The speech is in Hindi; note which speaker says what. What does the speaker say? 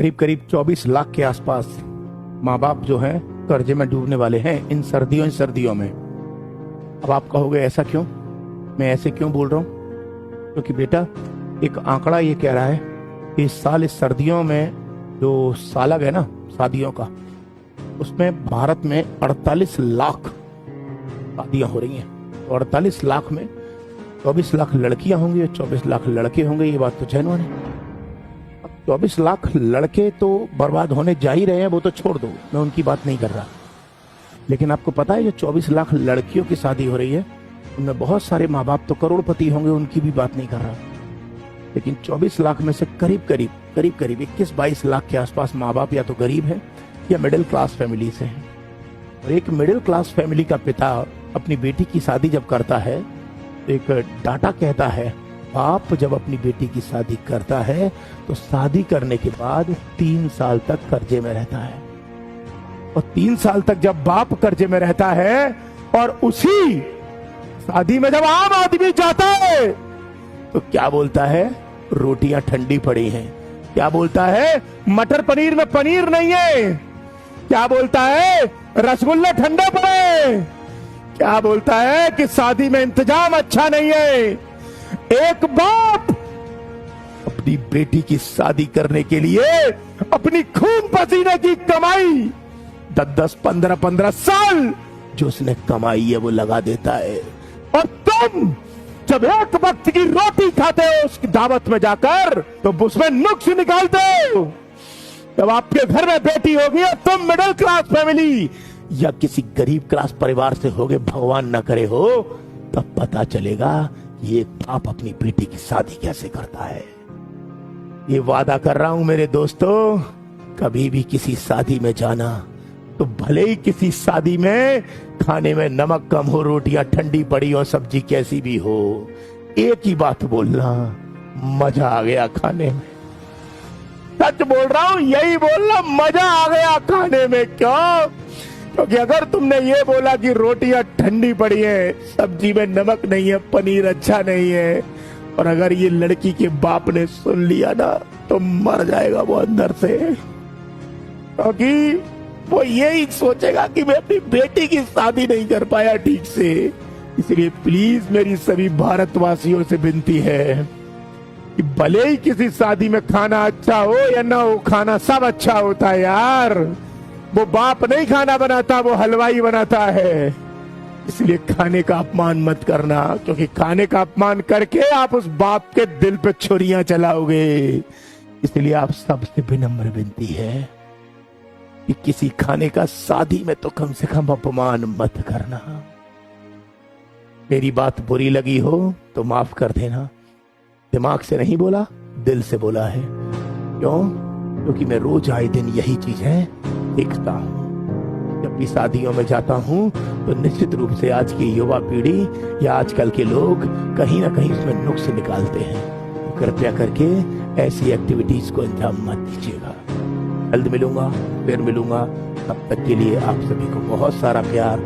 Speaker 1: करीब करीब 24 लाख के आसपास माँ बाप जो हैं कर्जे में डूबने वाले हैं इन सर्दियों में। अब आप कहोगे ऐसा क्यों, मैं ऐसे क्यों बोल रहा हूँ? क्योंकि बेटा एक आंकड़ा ये कह रहा है कि इस साल इस सर्दियों में जो सालग है ना शादियों का, उसमें भारत में 48 लाख शादियां हो रही हैं। तो 48 लाख में 24 लाख लड़कियां होंगी और 24 लाख लड़के होंगे, ये बात तो जैनवन है। अब 24 लाख लड़के तो बर्बाद होने जा ही रहे हैं, वो तो छोड़ दो, मैं उनकी बात नहीं कर रहा। लेकिन आपको पता है जो 24 लाख लड़कियों की शादी हो रही है उनमें बहुत सारे माँ बाप तो करोड़पति होंगे, उनकी भी बात नहीं कर रहा। लेकिन 24 लाख में से करीब करीब 21-22 लाख के आसपास माँ बाप या तो गरीब हैं या मिडिल क्लास फैमिली से हैं। और एक मिडिल क्लास फैमिली का पिता अपनी बेटी की शादी जब करता है तो एक डाटा कहता है, बाप जब अपनी बेटी की शादी करता है तो शादी करने के बाद 3 साल तक कर्जे में रहता है। और 3 साल तक जब बाप कर्जे में रहता है और उसी शादी में जब आम आदमी जाता है तो क्या बोलता है, रोटियां ठंडी पड़ी हैं। क्या बोलता है, मटर पनीर में पनीर नहीं है। क्या बोलता है, रसगुल्ले ठंडे पड़े। क्या बोलता है कि शादी में इंतजाम अच्छा नहीं है। एक बाप अपनी बेटी की शादी करने के लिए अपनी खून पसीने की कमाई 10-10, 15-15 साल जो उसने कमाई है वो लगा देता है। और तुम जब एक वक्त की रोटी खाते हो उसकी दावत में जाकर तो उसमें नुक्स निकालते हो। जब आपके घर में बेटी होगी और तुम मिडिल क्लास फैमिली या किसी गरीब क्लास परिवार से होगे, भगवान न करे हो, तब पता चलेगा ये एक बाप अपनी बेटी की शादी कैसे करता है। ये वादा कर रहा हूं मेरे दोस्तों, कभी भी किसी शादी में जाना तो भले ही किसी शादी में खाने में नमक कम हो, रोटियां ठंडी पड़ी हो, सब्जी कैसी भी हो, एक ही बात बोलना, मजा आ गया खाने में। सच बोल रहा हूं, यही बोलना, मजा आ गया खाने में। क्यों? क्योंकि अगर तुमने ये बोला कि रोटियां ठंडी पड़ी है, सब्जी में नमक नहीं है, पनीर अच्छा नहीं है, और अगर ये लड़की के बाप ने सुन लिया ना तो मर जाएगा वो अंदर से। क्योंकि वो यही सोचेगा कि मैं अपनी बेटी की शादी नहीं कर पाया ठीक से। इसलिए प्लीज मेरी सभी भारतवासियों से विनती है कि भले ही किसी शादी में खाना अच्छा हो या ना हो, खाना सब अच्छा होता है यार। वो बाप नहीं खाना बनाता, वो हलवाई बनाता है। इसलिए खाने का अपमान मत करना, क्योंकि खाने का अपमान करके आप उस बाप के दिल पे छुरियां चलाओगे। इसलिए आप सबसे विनम्र विनती है कि किसी खाने का शादी में तो कम से कम अपमान मत करना। मेरी बात बुरी लगी हो तो माफ कर देना। दिमाग से नहीं बोला, दिल से बोला है। क्यों? क्योंकि मैं रोज आए दिन यही चीजें देखता हूं। जब भी शादियों में जाता हूं तो निश्चित रूप से आज की युवा पीढ़ी या आजकल के लोग कहीं ना कहीं उसमें नुक्स निकालते हैं। तो कृपया करके ऐसी एक्टिविटीज को अंजाम मत दीजिएगा। जल्द मिलूंगा, फिर मिलूंगा। तब तक के लिए आप सभी को बहुत सारा प्यार।